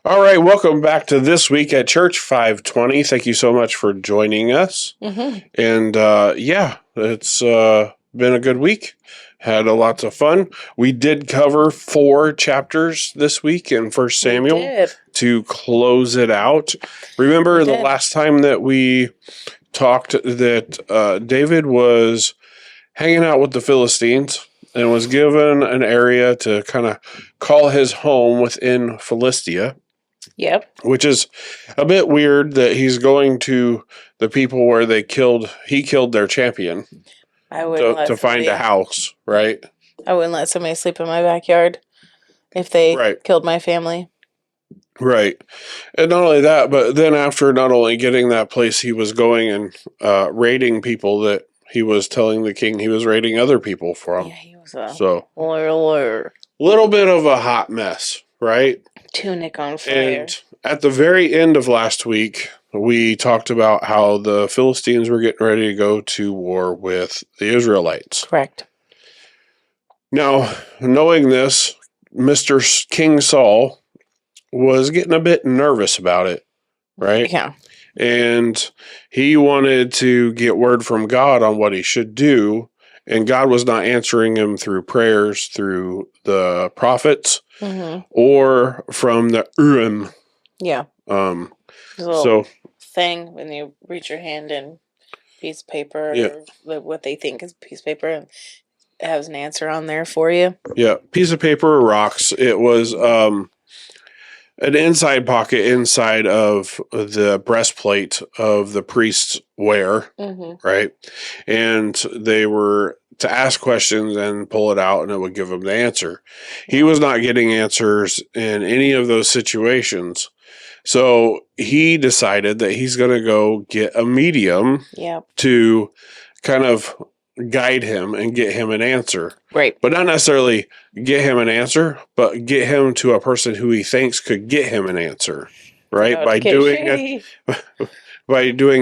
All right, welcome back to This Week at Church 520. Thank you so much for joining us. And it's been a good week. Had a lots of fun. We did cover 4 chapters this week in First Samuel to close it out. Remember the last time that we talked that David was hanging out with the Philistines and was given an area to kind of call his home within Philistia. Yep. Which is a bit weird that he's going to the people where he killed their champion to find a house, right? I wouldn't let somebody sleep in my backyard if they killed my family. Right. And not only that, but then after not only getting that place, he was going and raiding people that he was telling the king he was raiding other people from. Yeah, he was a lawyer. Little bit of a hot mess, right? Tunic on fire. And at the very end of last week, we talked about how the Philistines were getting ready to go to war with the Israelites. Correct. Now, knowing this, Mr. King Saul was getting a bit nervous about it, right? Yeah. And he wanted to get word from God on what he should do, and God was not answering him through prayers through the prophets or from the Urim. Yeah. So thing when you reach your hand in piece of paper, or what they think is a piece of paper, and it has an answer on there for you. Yeah, piece of paper or rocks. It was an inside pocket inside of the breastplate of the priest's wear, right? And they were to ask questions and pull it out, and it would give them the answer. He was not getting answers in any of those situations. So he decided that he's going to go get a medium to kind of guide him and get him an answer. Right. But not necessarily get him an answer, but get him to a person who he thinks could get him an answer. Right? By doing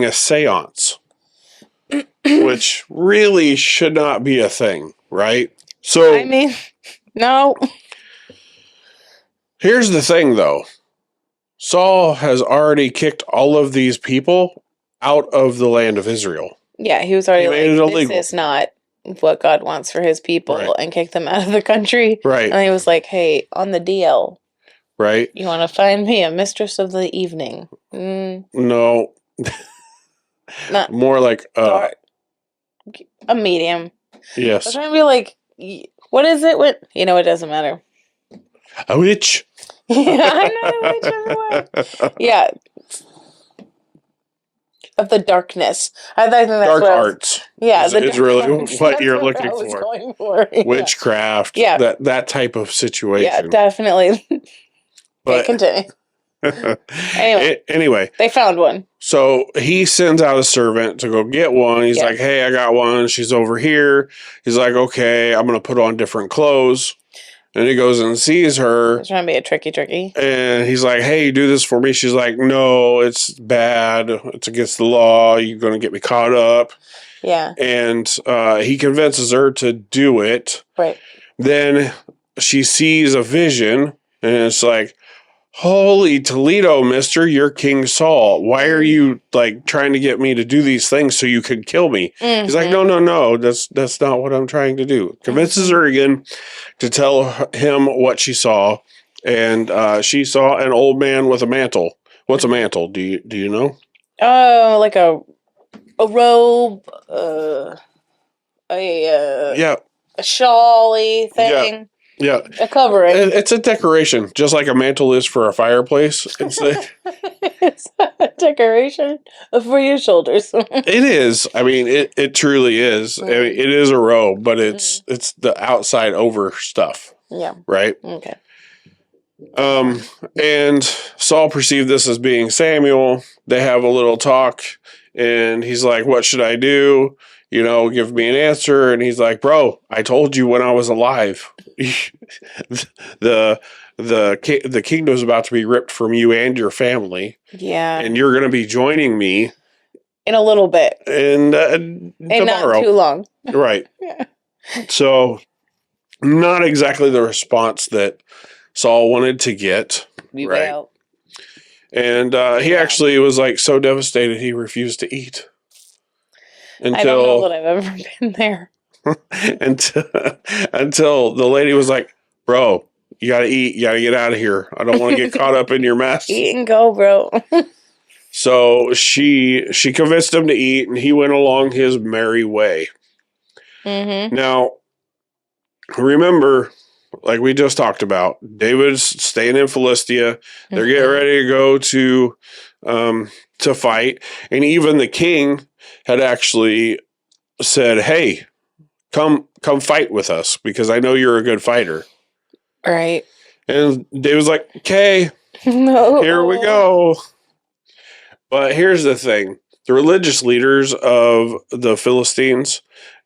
a seance. Which really should not be a thing, right? So I mean, no. Here's the thing, though. Saul has already kicked all of these people out of the land of Israel. Yeah, he was already this is not what God wants for his people, and kicked them out of the country. Right. And he was like, hey, on the DL. Right. You want to find me a mistress of the evening? No. More like a medium. Yes. I was trying to be like, what is it? It doesn't matter. A witch. Yeah, I'm not a witch everywhere. Yeah. Of the darkness. I think that's dark arts. Is really what you're looking for. Witchcraft. Yeah. That type of situation. Yeah, definitely. But continue. Anyway. They found one. So he sends out a servant to go get one. He's like, hey, I got one. She's over here. He's like, okay, I'm going to put on different clothes. And he goes and sees her. It's trying to be a tricky. And he's like, hey, do this for me. She's like, no, it's bad. It's against the law. You're going to get me caught up. Yeah. And he convinces her to do it. Right. Then she sees a vision. And it's like, holy Toledo, mister, you're King Saul. Why are you trying to get me to do these things so you could kill me? He's like, no, that's not what I'm trying to do. Convinces her again to tell him what she saw. And she saw an old man with a mantle. What's a mantle? Do you know? Oh, like a robe, a shawl-y thing. Yeah. A covering. It's a decoration, just like a mantle is for a fireplace. It's a decoration for your shoulders. It is. I mean, it truly is. I mean, it is a robe, but it's the outside over stuff. Yeah. Right? Okay. And Saul perceived this as being Samuel. They have a little talk, and he's like, what should I do? Give me an answer. And he's like, bro, I told you when I was alive, the kingdom's about to be ripped from you and your family. Yeah. And you're going to be joining me in a little bit. And tomorrow. Not too long. Right. Yeah. So not exactly the response that Saul wanted to get. Right. And he actually was like so devastated he refused to eat. I don't know that I've ever been there. until the lady was like, bro, you got to eat. You got to get out of here. I don't want to get caught up in your mess. Eat and go, bro. So she convinced him to eat, and he went along his merry way. Mm-hmm. Now, remember, like we just talked about, David's staying in Philistia. They're getting ready to go to fight, and even the king had actually said, "Hey, come fight with us because I know you're a good fighter." Right. And David's like, "Okay, no. Here we go." But here's the thing: the religious leaders of the Philistines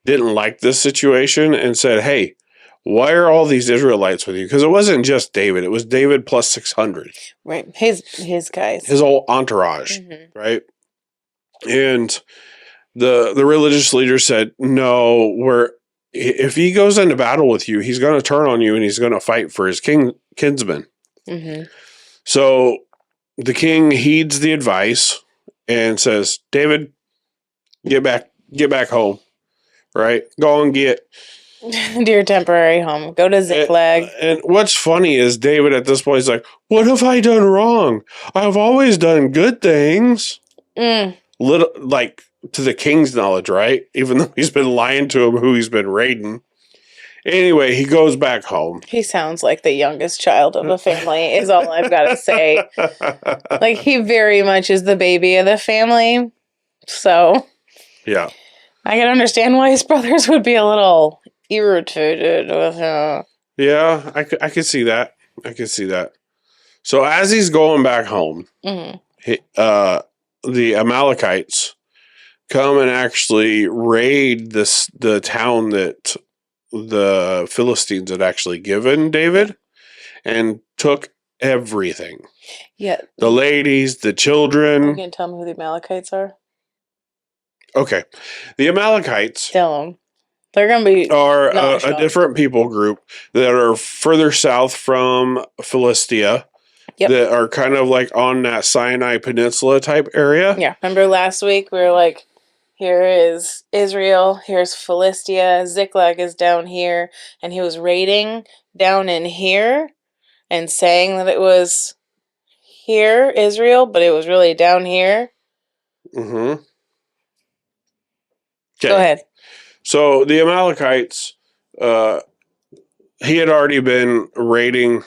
didn't like this situation and said, "Hey, why are all these Israelites with you?" Because it wasn't just David; it was David plus 600. Right, his guys, his whole entourage, right? And the religious leaders said, "No, if he goes into battle with you, he's going to turn on you and he's going to fight for his kinsman." So the king heeds the advice and says, "David, get back home, right? Go and get to your temporary home. Go to Ziklag." And what's funny is David at this point is like, "What have I done wrong? I've always done good things." Little, like, to the king's knowledge, right? Even though he's been lying to him who he's been raiding. Anyway, he goes back home. He sounds like the youngest child of a family, is all I've got to say. Like, he very much is the baby of the family. So, yeah. I can understand why his brothers would be a little irritated with him. Yeah, I could see that. I could see that. So, as he's going back home, the Amalekites come and actually raid the town that the Philistines had actually given David and took everything. Yeah. The ladies, the children. You can tell me who the Amalekites are? Okay. The Amalekites Tell them. They're going to be are a different people group that are further south from Philistia. Yep. That are kind of like on that Sinai Peninsula type area. Yeah. Remember last week we were like, here is Israel, here's Philistia, Ziklag is down here, and he was raiding down in here and saying that it was here, Israel, but it was really down here. Okay. Go ahead. So the Amalekites, he had already been raiding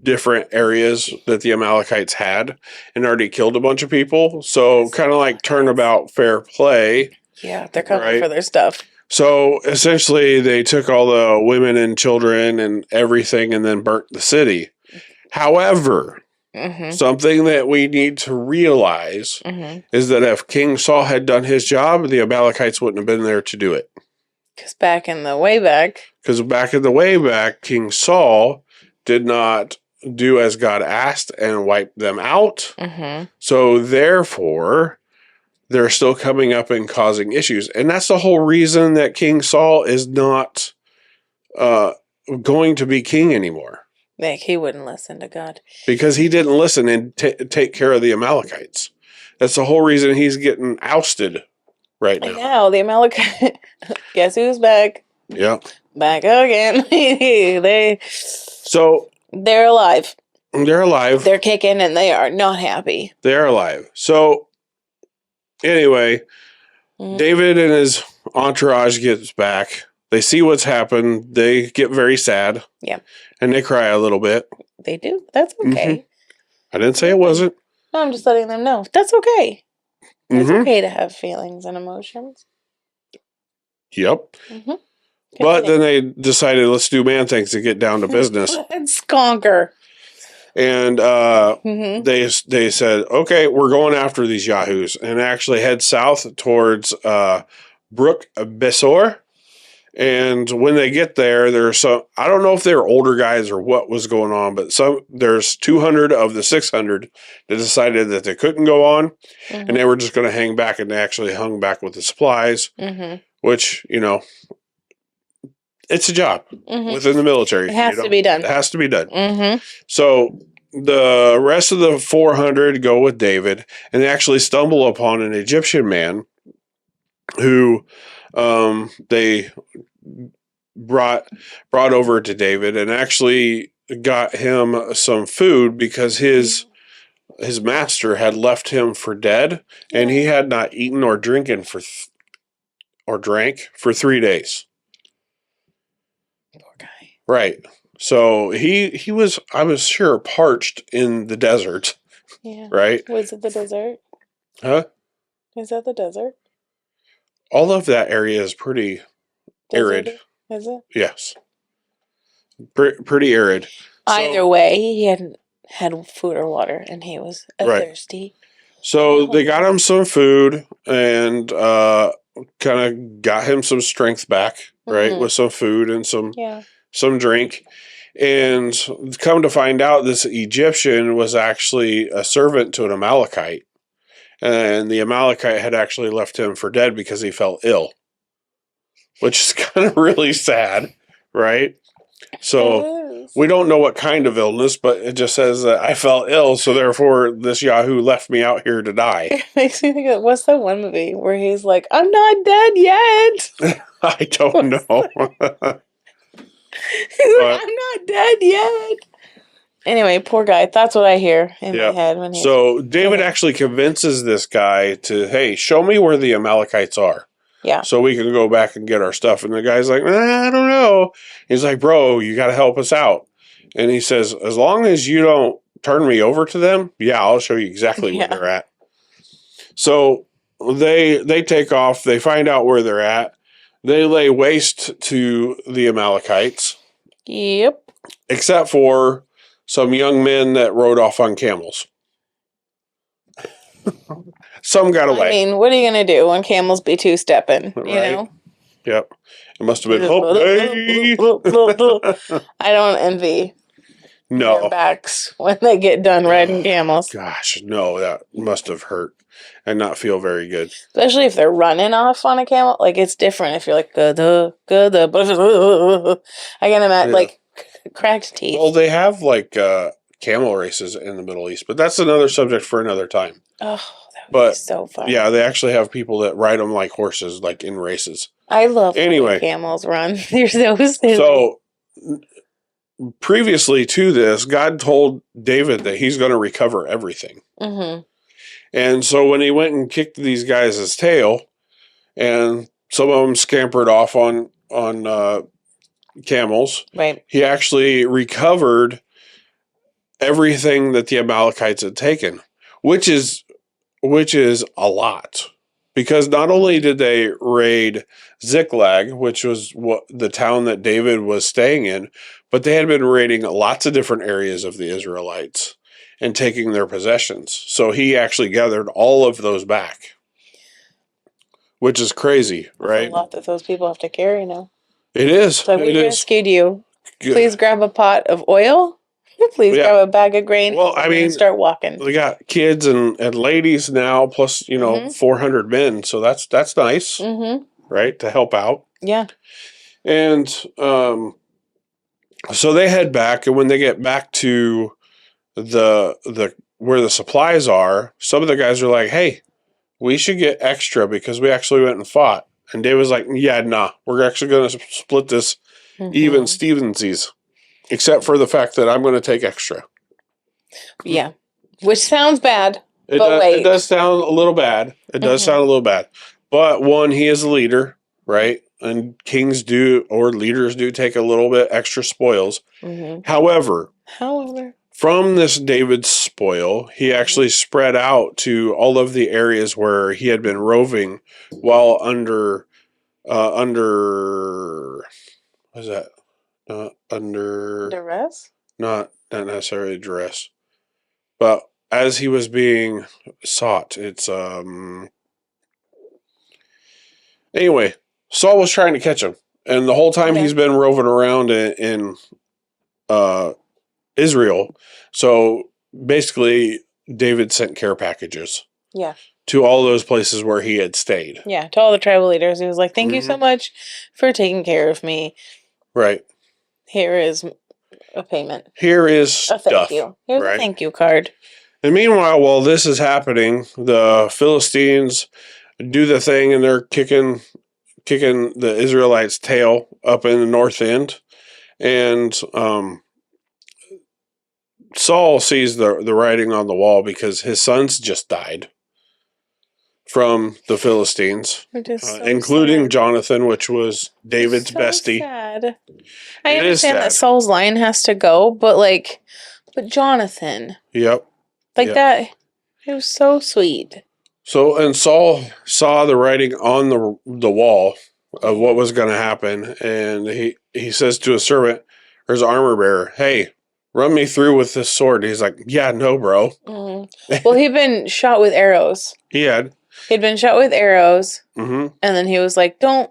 different areas that the Amalekites had and already killed a bunch of people. So kind of like turnabout fair play. Yeah, they're coming for their stuff. So essentially they took all the women and children and everything and then burnt the city. However, something that we need to realize is that if King Saul had done his job, the Amalekites wouldn't have been there to do it. Because back in the way back, King Saul did not do as God asked and wipe them out. So therefore, they're still coming up and causing issues. And that's the whole reason that King Saul is not going to be king anymore. Like, he wouldn't listen to God. Because he didn't listen and take care of the Amalekites. That's the whole reason he's getting ousted right now. And now the Amalekites, guess who's back? Yep. Back again. They're alive. They're alive. They're kicking and they are not happy. They're alive. So anyway, David and his entourage gets back. They see what's happened. They get very sad. Yeah. And they cry a little bit. They do. That's okay. I didn't say it wasn't. No, I'm just letting them know. That's okay. It's okay to have feelings and emotions. Yep. But then they decided, let's do man things to get down to business. Let's conquer. And they said, okay, we're going after these yahoos. And actually head south towards Brook Besor. And when they get there, there's some, I don't know if they were older guys or what was going on, but there's 200 of the 600 that decided that they couldn't go on and they were just going to hang back, and they actually hung back with the supplies, which, you know, it's a job within the military. It has to be done. It has to be done. So the rest of the 400 go with David, and they actually stumble upon an Egyptian man who they brought over to David, and actually got him some food because his master had left him for dead, and he had not eaten or drinking or drank for 3 days. Poor guy. Right. So he was, I was sure, parched in the desert. Yeah. Right? Was it the desert? Huh? Is that the desert? All of that area is pretty arid. Is it? Yes. Pretty arid. Either way, he hadn't had food or water, and he was thirsty. So they got him some food and kind of got him some strength back, right, with some food and some drink. And come to find out, this Egyptian was actually a servant to an Amalekite. And the Amalekite had actually left him for dead because he fell ill, which is kind of really sad, right? So we don't know what kind of illness, but it just says that I fell ill, so therefore this Yahoo left me out here to die. It makes me think of, what's that one movie where he's like, I'm not dead yet? I don't know. He's like, I'm not dead yet. Anyway, poor guy. That's what I hear in my head. When so David actually convinces this guy to, hey, show me where the Amalekites are. Yeah. So we can go back and get our stuff. And the guy's like, I don't know. He's like, bro, you got to help us out. And he says, as long as you don't turn me over to them, yeah, I'll show you exactly where they're at. So they take off. They find out where they're at. They lay waste to the Amalekites. Yep. Except for some young men that rode off on camels. Some got away. I mean, what are you going to do when camels be two-stepping, you know? Yep. It must have been, hey! I don't envy their backs when they get done riding camels. Gosh, no, that must have hurt and not feel very good. Especially if they're running off on a camel. Like, it's different if you're like, good, I can imagine, like, cracked teeth. Well, they have, like, camel races in the Middle East, but that's another subject for another time. Oh, that would be so fun. Yeah, they actually have people that ride them like horses, like in races. I love when camels run. They're so silly. So, previously to this, God told David that he's going to recover everything. Mm-hmm. And so when he went and kicked these guys' tail, and some of them scampered off on camels, right, he actually recovered everything that the Amalekites had taken, which is a lot. Because not only did they raid Ziklag, which was the town that David was staying in, but they had been raiding lots of different areas of the Israelites and taking their possessions. So he actually gathered all of those back, which is crazy, right? That's a lot that those people have to carry now. It is. So we rescued you. Please grab a pot of oil. Please grab a bag of grain. Well, I mean, start walking. We got kids and ladies now, plus 400 men. So that's nice, right? To help out. Yeah. And so they head back, and when they get back to the where the supplies are, some of the guys are like, "Hey, we should get extra because we actually went and fought." And Dave was like, "Yeah, nah, we're actually going to split this even Stevensies, except for the fact that I'm going to take extra." Yeah, which sounds bad. It does sound a little bad. It does sound a little bad. But one, he is a leader, right? And kings do, or leaders do, take a little bit extra spoils. However, from this David's spoil, he actually spread out to all of the areas where he had been roving while under what is that? Under duress? Not necessarily duress, but as he was being sought, it's anyway. Saul was trying to catch him, and the whole time he's been roving around in Israel. So basically, David sent care packages. Yeah. To all those places where he had stayed. Yeah, to all the tribal leaders. He was like, "Thank you so much for taking care of me. Right. Here is a payment. Here is A thank stuff. you. Here's right? a thank you card. And meanwhile, while this is happening, the Philistines do the thing and they're kicking the Israelites' tail up in the north end. And Saul sees the writing on the wall because his sons just died from the Philistines, So including sad. Jonathan, which was David's bestie. Sad. I It is understand that sad. Saul's line has to go, but Jonathan, Yep. that, it was so sweet. So, and Saul saw the writing on the wall of what was going to happen, and he says to his servant, or his armor bearer, "Hey, run me through with this sword." He's like, "Yeah, no, bro." Well, he'd been shot with arrows. He had. He'd been shot with arrows, Mm-hmm. and then he was like, "Don't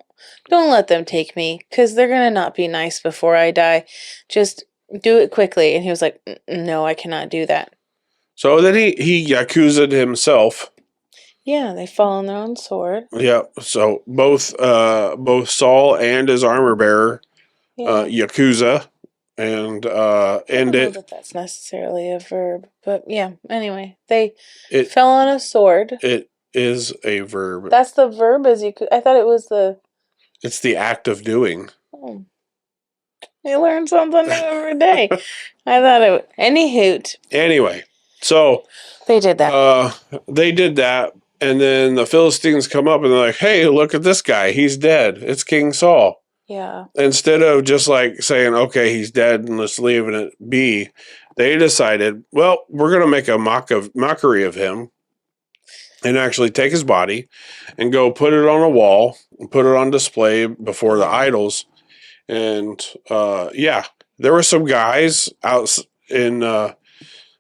let them take me, because they're gonna not be nice before I die. Just do it quickly." And he was like, "No, I cannot do that." So then he Yakuza'd himself. Yeah, they fall on their own sword. Yeah. So both Saul and his armor bearer, Yakuza, and I don't know it. that that's necessarily a verb, but yeah. Anyway, they fell on a sword. It is a verb. That's the verb, as you could. I thought it was the. It's the act of doing. Oh. You learn something new every day. I thought it. Any hoot. Anyway, so they did that. They did that, and then the Philistines come up and they're like, "Hey, look at this guy. He's dead. It's King Saul." Yeah. Instead of just like saying, "Okay, he's dead and let's leave it be," they decided, well, we're going to make a mockery of him and actually take his body and go put it on a wall and put it on display before the idols. And there were some guys out in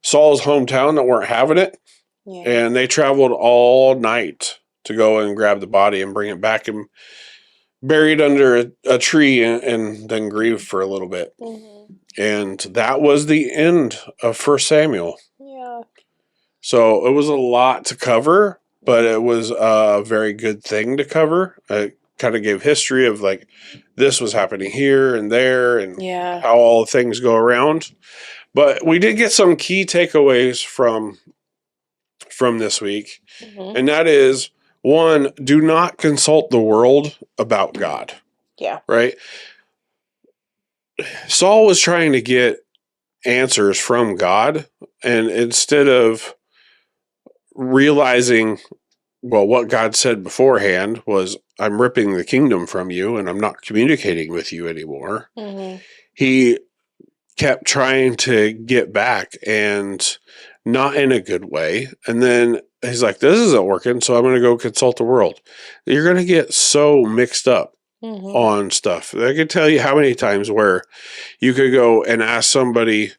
Saul's hometown that weren't having it. Yeah. And they traveled all night to go and grab the body and bring it back and bury it under a tree and then grieve for a little bit. Mm-hmm. And that was the end of 1 Samuel. Yeah. So it was a lot to cover, but it was a very good thing to cover. It kind of gave history of like this was happening here and there and how all things go around. But we did get some key takeaways from this week. Mm-hmm. And that is, one, do not consult the world about God. Yeah. Right? Saul was trying to get answers from God, and instead of realizing, well, what God said beforehand was, I'm ripping the kingdom from you and I'm not communicating with you anymore. Mm-hmm. He kept trying to get back and not in a good way. And then he's like, this isn't working, so I'm going to go consult the world. You're going to get so mixed up on stuff. I can tell you how many times where you could go and ask somebody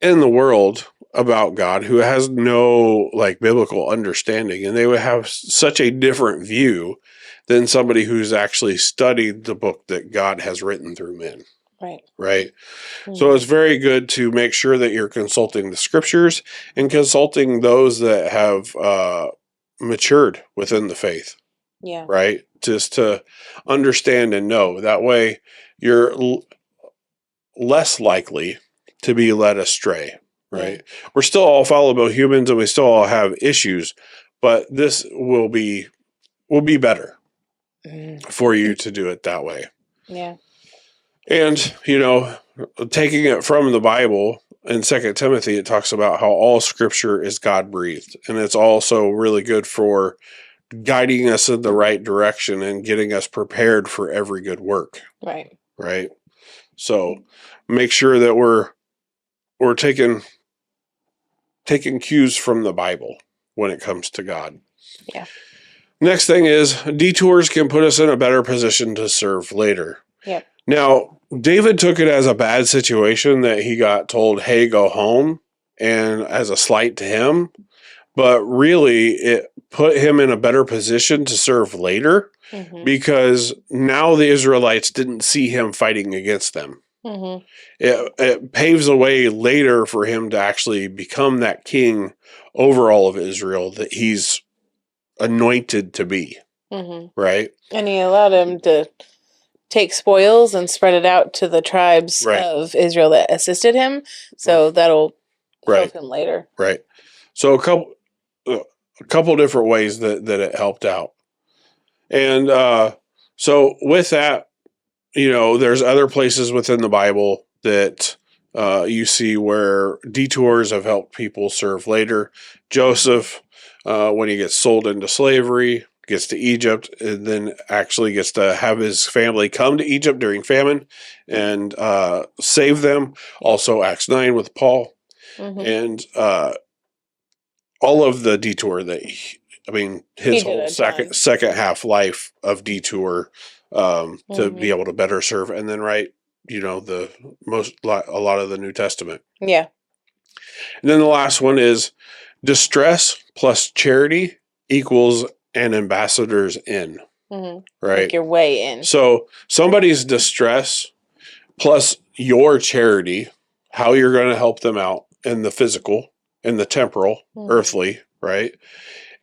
in the world about God who has no like biblical understanding, and they would have such a different view than somebody who's actually studied the book that God has written through men. Right. Right. Mm-hmm. So it's very good to make sure that you're consulting the scriptures and consulting those that have matured within the faith. Yeah. Right. Just to understand and know. That way you're less likely to be led astray. Right. Yeah. We're still all fallible humans and we still all have issues, but this will be better for you to do it that way. Yeah. And, taking it from the Bible in 2 Timothy, it talks about how all scripture is God-breathed. And it's also really good for guiding us in the right direction and getting us prepared for every good work. Right. Right. So make sure that we're taking cues from the Bible when it comes to God. Yeah. Next thing is, detours can put us in a better position to serve later. Yep. Now, David took it as a bad situation that he got told, hey, go home, and as a slight to him. But really, it put him in a better position to serve later because now the Israelites didn't see him fighting against them. Mm-hmm. It paves the way later for him to actually become that king over all of Israel that he's anointed to be. Mm-hmm. Right? And he allowed him to take spoils and spread it out to the tribes of Israel that assisted him. So that'll help him later. Right. So a couple different ways that it helped out. And so with that, there's other places within the Bible that you see where detours have helped people serve later. Joseph, when he gets sold into slavery, gets to Egypt, and then actually gets to have his family come to Egypt during famine and save them. Also, Acts 9 with Paul. And all of the detour that his whole second half life of detour to be able to better serve, and then write, a lot of the New Testament. Yeah. And then the last one is distress plus charity equals an ambassador's in. Right? Like your way in. So somebody's distress plus your charity, how you're going to help them out in the physical, in the temporal, earthly, right,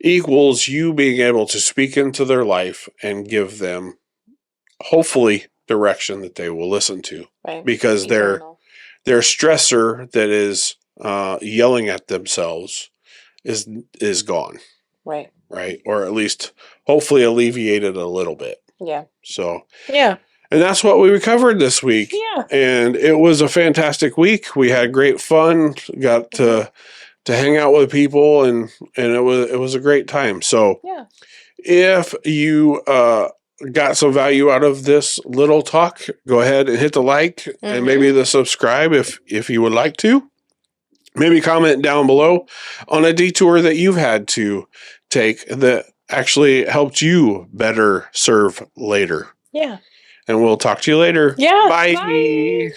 equals you being able to speak into their life and give them, hopefully, direction that they will listen to. Right. Because their stressor that is yelling at themselves is gone. Right. Right. Or at least hopefully alleviated a little bit. Yeah. So. Yeah. And that's what we covered this week. Yeah. And it was a fantastic week. We had great fun. Got to hang out with people, and it was a great time. So if you got some value out of this little talk, go ahead and hit the like and maybe the subscribe if you would like to. Maybe comment down below on a detour that you've had to take that actually helped you better serve later. Yeah. And we'll talk to you later. Yeah. Bye. Bye.